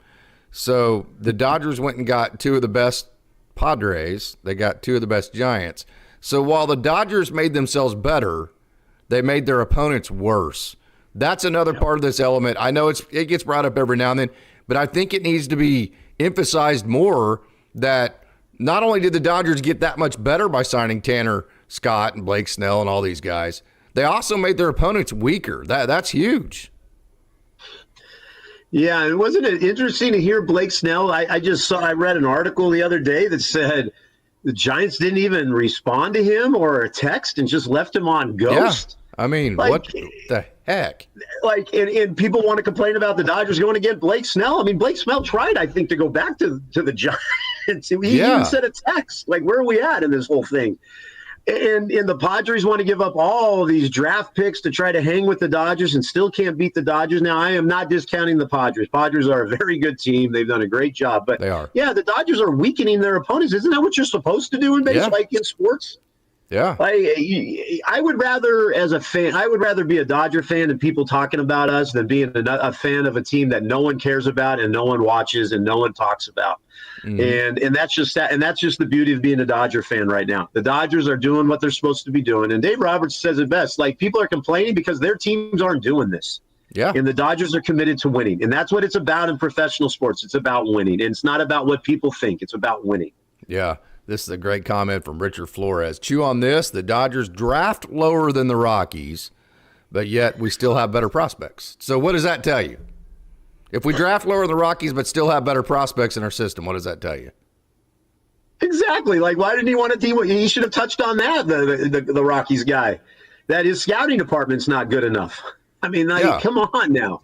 So the Dodgers went and got 2 of the best Padres. They got 2 of the best Giants. So while the Dodgers made themselves better, they made their opponents worse. That's another part of this element. I know it gets brought up every now and then, but I think it needs to be emphasized more that not only did the Dodgers get that much better by signing Tanner Scott and Blake Snell and all these guys, they also made their opponents weaker. That's huge. Yeah, and wasn't it interesting to hear Blake Snell? I read an article the other day that said the Giants didn't even respond to him or a text and just left him on ghost. Yeah. I mean, what the heck? And people want to complain about the Dodgers going to get Blake Snell. I mean, Blake Snell tried, I think, to go back to the Giants. He even sent a text. Like, where are we at in this whole thing? And the Padres want to give up all these draft picks to try to hang with the Dodgers and still can't beat the Dodgers. Now, I am not discounting the Padres. Padres are a very good team. They've done a great job. But, they are. Yeah, the Dodgers are weakening their opponents. Isn't that what you're supposed to do in baseball, like in sports? Yeah. I would rather, as a fan, be a Dodger fan and people talking about us than being a fan of a team that no one cares about and no one watches and no one talks about. Mm-hmm. And that's just that. And that's just the beauty of being a Dodger fan right now. The Dodgers are doing what they're supposed to be doing. And Dave Roberts says it best. Like, people are complaining because their teams aren't doing this. Yeah. And the Dodgers are committed to winning. And that's what it's about in professional sports. It's about winning. And it's not about what people think. It's about winning. Yeah. This is a great comment from Richard Flores. Chew on this. The Dodgers draft lower than the Rockies, but yet we still have better prospects. So what does that tell you? If we draft lower than the Rockies but still have better prospects in our system, what does that tell you? Exactly. Like, why didn't he want a team? He should have touched on that, the Rockies guy, that his scouting department's not good enough. I mean, come on now.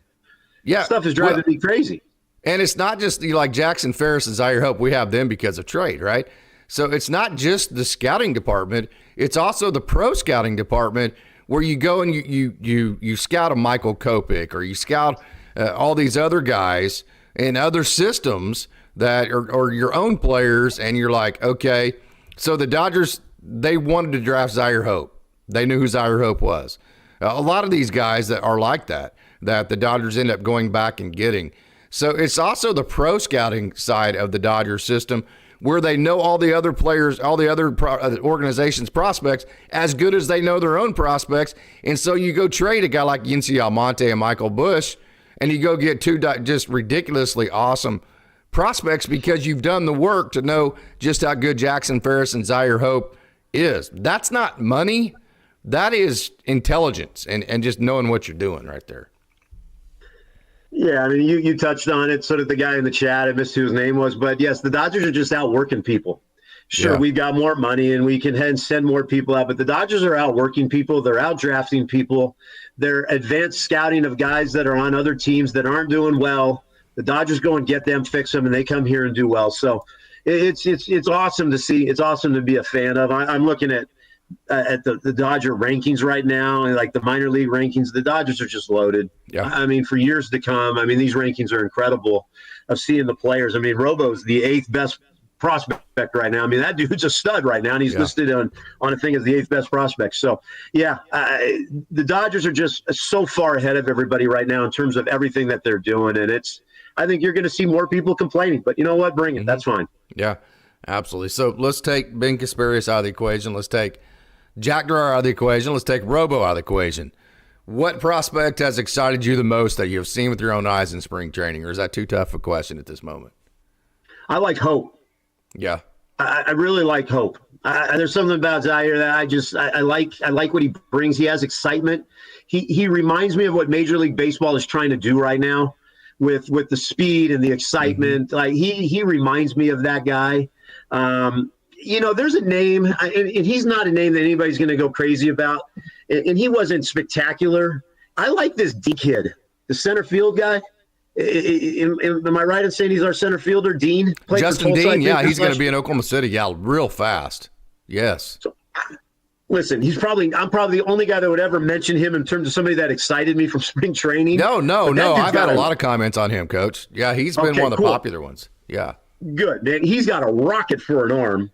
Yeah. Stuff is driving me crazy. And it's not just like Jackson Ferris and Zaire Hope. We have them because of trade, right? So it's not just the scouting department. It's also the pro scouting department where you go and you scout a Michael Kopech or you scout all these other guys in other systems that are your own players, and you're like, okay, so the Dodgers, they wanted to draft Zaire Hope. They knew who Zaire Hope was. A lot of these guys that are like that the Dodgers end up going back and getting. So it's also the pro scouting side of the Dodgers system where they know all the other players, all the other organizations' prospects as good as they know their own prospects. And so you go trade a guy like Yinsi Almonte and Michael Busch, and you go get 2 just ridiculously awesome prospects because you've done the work to know just how good Jackson Ferris and Zaire Hope is. That's not money. That is intelligence and just knowing what you're doing right there. Yeah, I mean, you touched on it. So did the guy in the chat. I missed who his name was. But, yes, the Dodgers are just out working people. Sure, Yeah. we've got more money and we can send more people out. But the Dodgers are out working people. They're out drafting people. They're advanced scouting of guys that are on other teams that aren't doing well. The Dodgers go and get them, fix them, and they come here and do well. So it's awesome to see. It's awesome to be a fan of. I'm looking at the Dodger rankings right now, and like the minor league rankings. The Dodgers are just loaded. Yeah. I mean, for years to come. I mean, these rankings are incredible of seeing the players. I mean, Robo's the 8th best prospect right now. I mean, that dude's a stud right now, and he's listed on a thing as the 8th best prospect. So, yeah, the Dodgers are just so far ahead of everybody right now in terms of everything that they're doing, and I think you're going to see more people complaining. But you know what? Bring it. That's fine. Yeah, absolutely. So let's take Ben Kasparius out of the equation. Let's take Jack Dreyer out of the equation. Let's take Robo out of the equation. What prospect has excited you the most that you have seen with your own eyes in spring training, or is that too tough a question at this moment? I like Hope. Yeah. I really like Hope. There's something about Zaire that I like what he brings. He has excitement. He reminds me of what Major League Baseball is trying to do right now with the speed and the excitement. Like he reminds me of that guy. There's a name, and he's not a name that anybody's going to go crazy about. And he wasn't spectacular. I like this D kid, the center field guy. Am I right in saying he's our center fielder, Dean? Justin Dean, yeah, he's going to be in Oklahoma City, real fast. Yes. So, listen, I'm probably the only guy that would ever mention him in terms of somebody that excited me from spring training. No. I've had a lot of comments on him, Coach. Yeah, he's been one of the popular ones. Yeah. Good, man. He's got a rocket for an arm.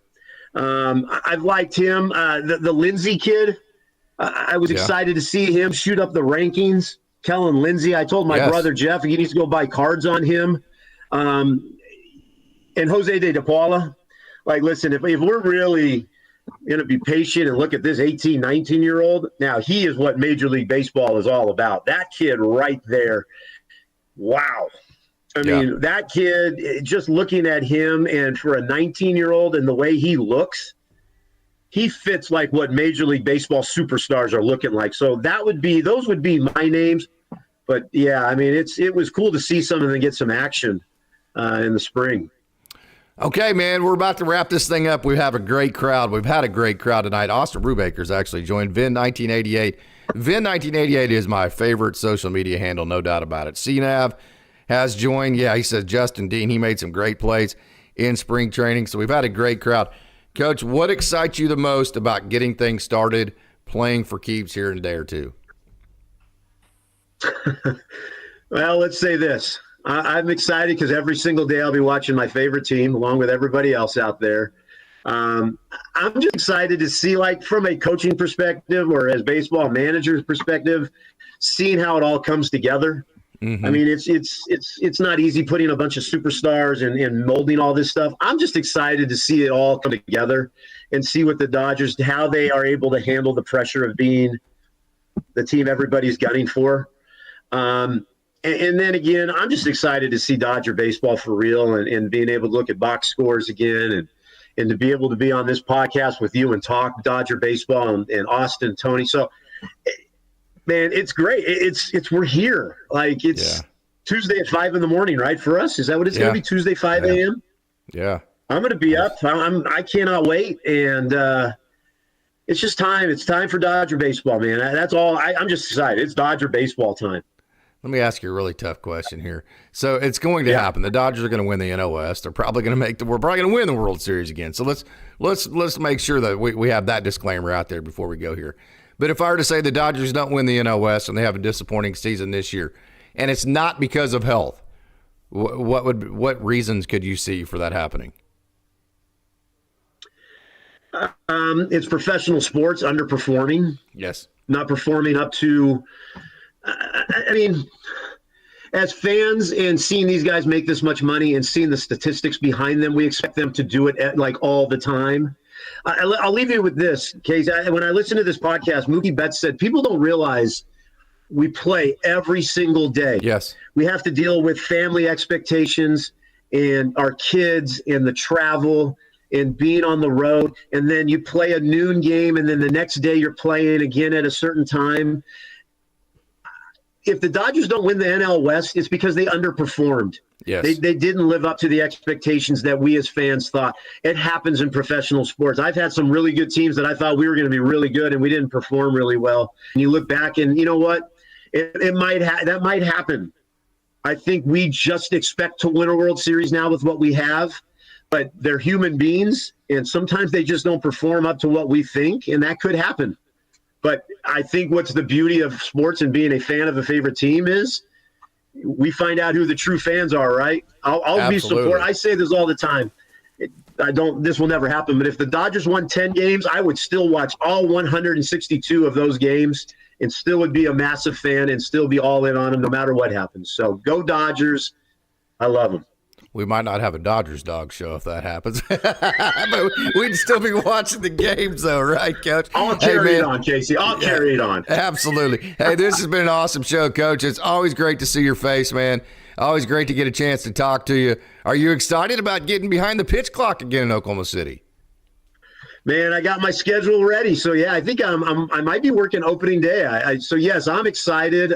I've liked him. The Lindsey kid, I was excited to see him shoot up the rankings. Kellen Lindsey, I told my brother Jeff he needs to go buy cards on him. And Jose de Paula. Like, listen, if we're really going to be patient and look at this 18, 19-year-old, now he is what Major League Baseball is all about. That kid right there, wow. I mean, that kid, just looking at him, and for a 19-year-old and the way he looks, he fits like what Major League Baseball superstars are looking like. So those would be my names. But yeah, I mean, it was cool to see some of them get some action in the spring. Okay, man, we're about to wrap this thing up. We have a great crowd. We've had a great crowd tonight. Austin Brubaker's actually joined. Vin1988. Vin1988 is my favorite social media handle, no doubt about it. CNAV has joined. Yeah, he says Justin Dean. He made some great plays in spring training. So we've had a great crowd. Coach, what excites you the most about getting things started, playing for keeps here in a day or two? Well, let's say this. I'm excited because every single day I'll be watching my favorite team along with everybody else out there. I'm just excited to see, like, from a coaching perspective or as baseball manager's perspective, seeing how it all comes together. Mm-hmm. I mean, it's not easy putting a bunch of superstars and molding all this stuff. I'm just excited to see it all come together and see what the Dodgers, how they are able to handle the pressure of being the team everybody's gunning for. And then again, I'm just excited to see Dodger baseball for real and being able to look at box scores again and to be able to be on this podcast with you and talk Dodger baseball and Austin, Tony. So, man, it's great. We're here. Like, it's Tuesday at 5 a.m, right? For us, is that what it's going to be? Tuesday, 5 a.m. Yeah. I'm going to be up. I cannot wait. And it's just time. It's time for Dodger baseball, man. That's all. I'm just excited. It's Dodger baseball time. Let me ask you a really tough question here. So it's going to happen. The Dodgers are going to win the NL West. They're probably going to we're probably going to win the World Series again. So let's make sure that we have that disclaimer out there before we go here. But if I were to say the Dodgers don't win the NL West and they have a disappointing season this year, and it's not because of health, what reasons could you see for that happening? It's professional sports underperforming. Yes. Not performing up to I mean, as fans and seeing these guys make this much money and seeing the statistics behind them, we expect them to do it like all the time. I'll leave you with this, Case. When I listened to this podcast, Mookie Betts said people don't realize we play every single day. Yes. We have to deal with family expectations and our kids and the travel and being on the road, and then you play a noon game, and then the next day you're playing again at a certain time. If the Dodgers don't win the NL West, it's because they underperformed. Yes. They didn't live up to the expectations that we as fans thought. It happens in professional sports. I've had some really good teams that I thought we were going to be really good, and we didn't perform really well. And you look back, and you know what? That might happen. I think we just expect to win a World Series now with what we have, but they're human beings, and sometimes they just don't perform up to what we think, and that could happen. But I think what's the beauty of sports and being a fan of a favorite team is we find out who the true fans are, right? I'll be support. I say this all the time. This will never happen, but if the Dodgers won 10 games, I would still watch all 162 of those games and still would be a massive fan and still be all in on them no matter what happens. So go Dodgers. I love them. We might not have a Dodgers dog show if that happens. But we'd still be watching the games, though, right, Coach? I'll carry it on, Casey. I'll carry it on. Absolutely. Hey, this has been an awesome show, Coach. It's always great to see your face, man. Always great to get a chance to talk to you. Are you excited about getting behind the pitch clock again in Oklahoma City? Man, I got my schedule ready. So, yeah, I think I might be working opening day. So, yes, I'm excited.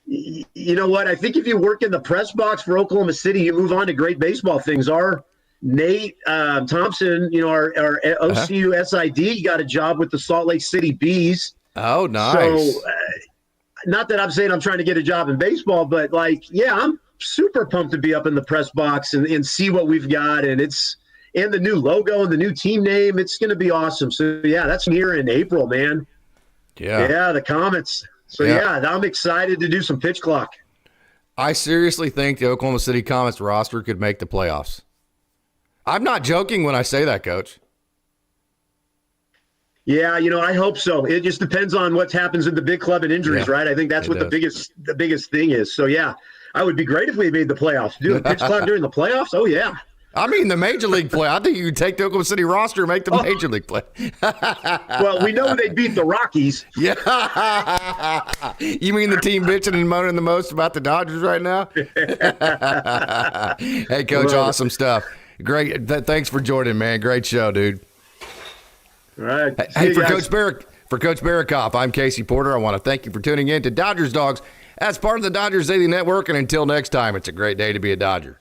You know what? I think if you work in the press box for Oklahoma City, you move on to great baseball things. Our Nate Thompson, our OCU SID, got a job with the Salt Lake City Bees. Oh, nice. So, not that I'm saying I'm trying to get a job in baseball, but I'm super pumped to be up in the press box and see what we've got. And the new logo and the new team name, it's going to be awesome. So, yeah, that's here in April, man. Yeah, the Comets. So, yeah, I'm excited to do some pitch clock. I seriously think the Oklahoma City Comets roster could make the playoffs. I'm not joking when I say that, Coach. Yeah, I hope so. It just depends on what happens in the big club and injuries, right? I think that's what the biggest thing is. So, yeah, I would be great if we made the playoffs. Do the pitch clock during the playoffs? Oh, yeah. I mean, the Major League play. I think you could take the Oklahoma City roster and make the Major League play. Well, we know they beat the Rockies. Yeah. You mean the team bitching and moaning the most about the Dodgers right now? Hey, Coach, awesome stuff. Great. Thanks for joining, man. Great show, dude. All right. Hey, for Coach Barakoff, I'm Casey Porter. I want to thank you for tuning in to Dodgers Dogs as part of the Dodgers Daily Network. And until next time, it's a great day to be a Dodger.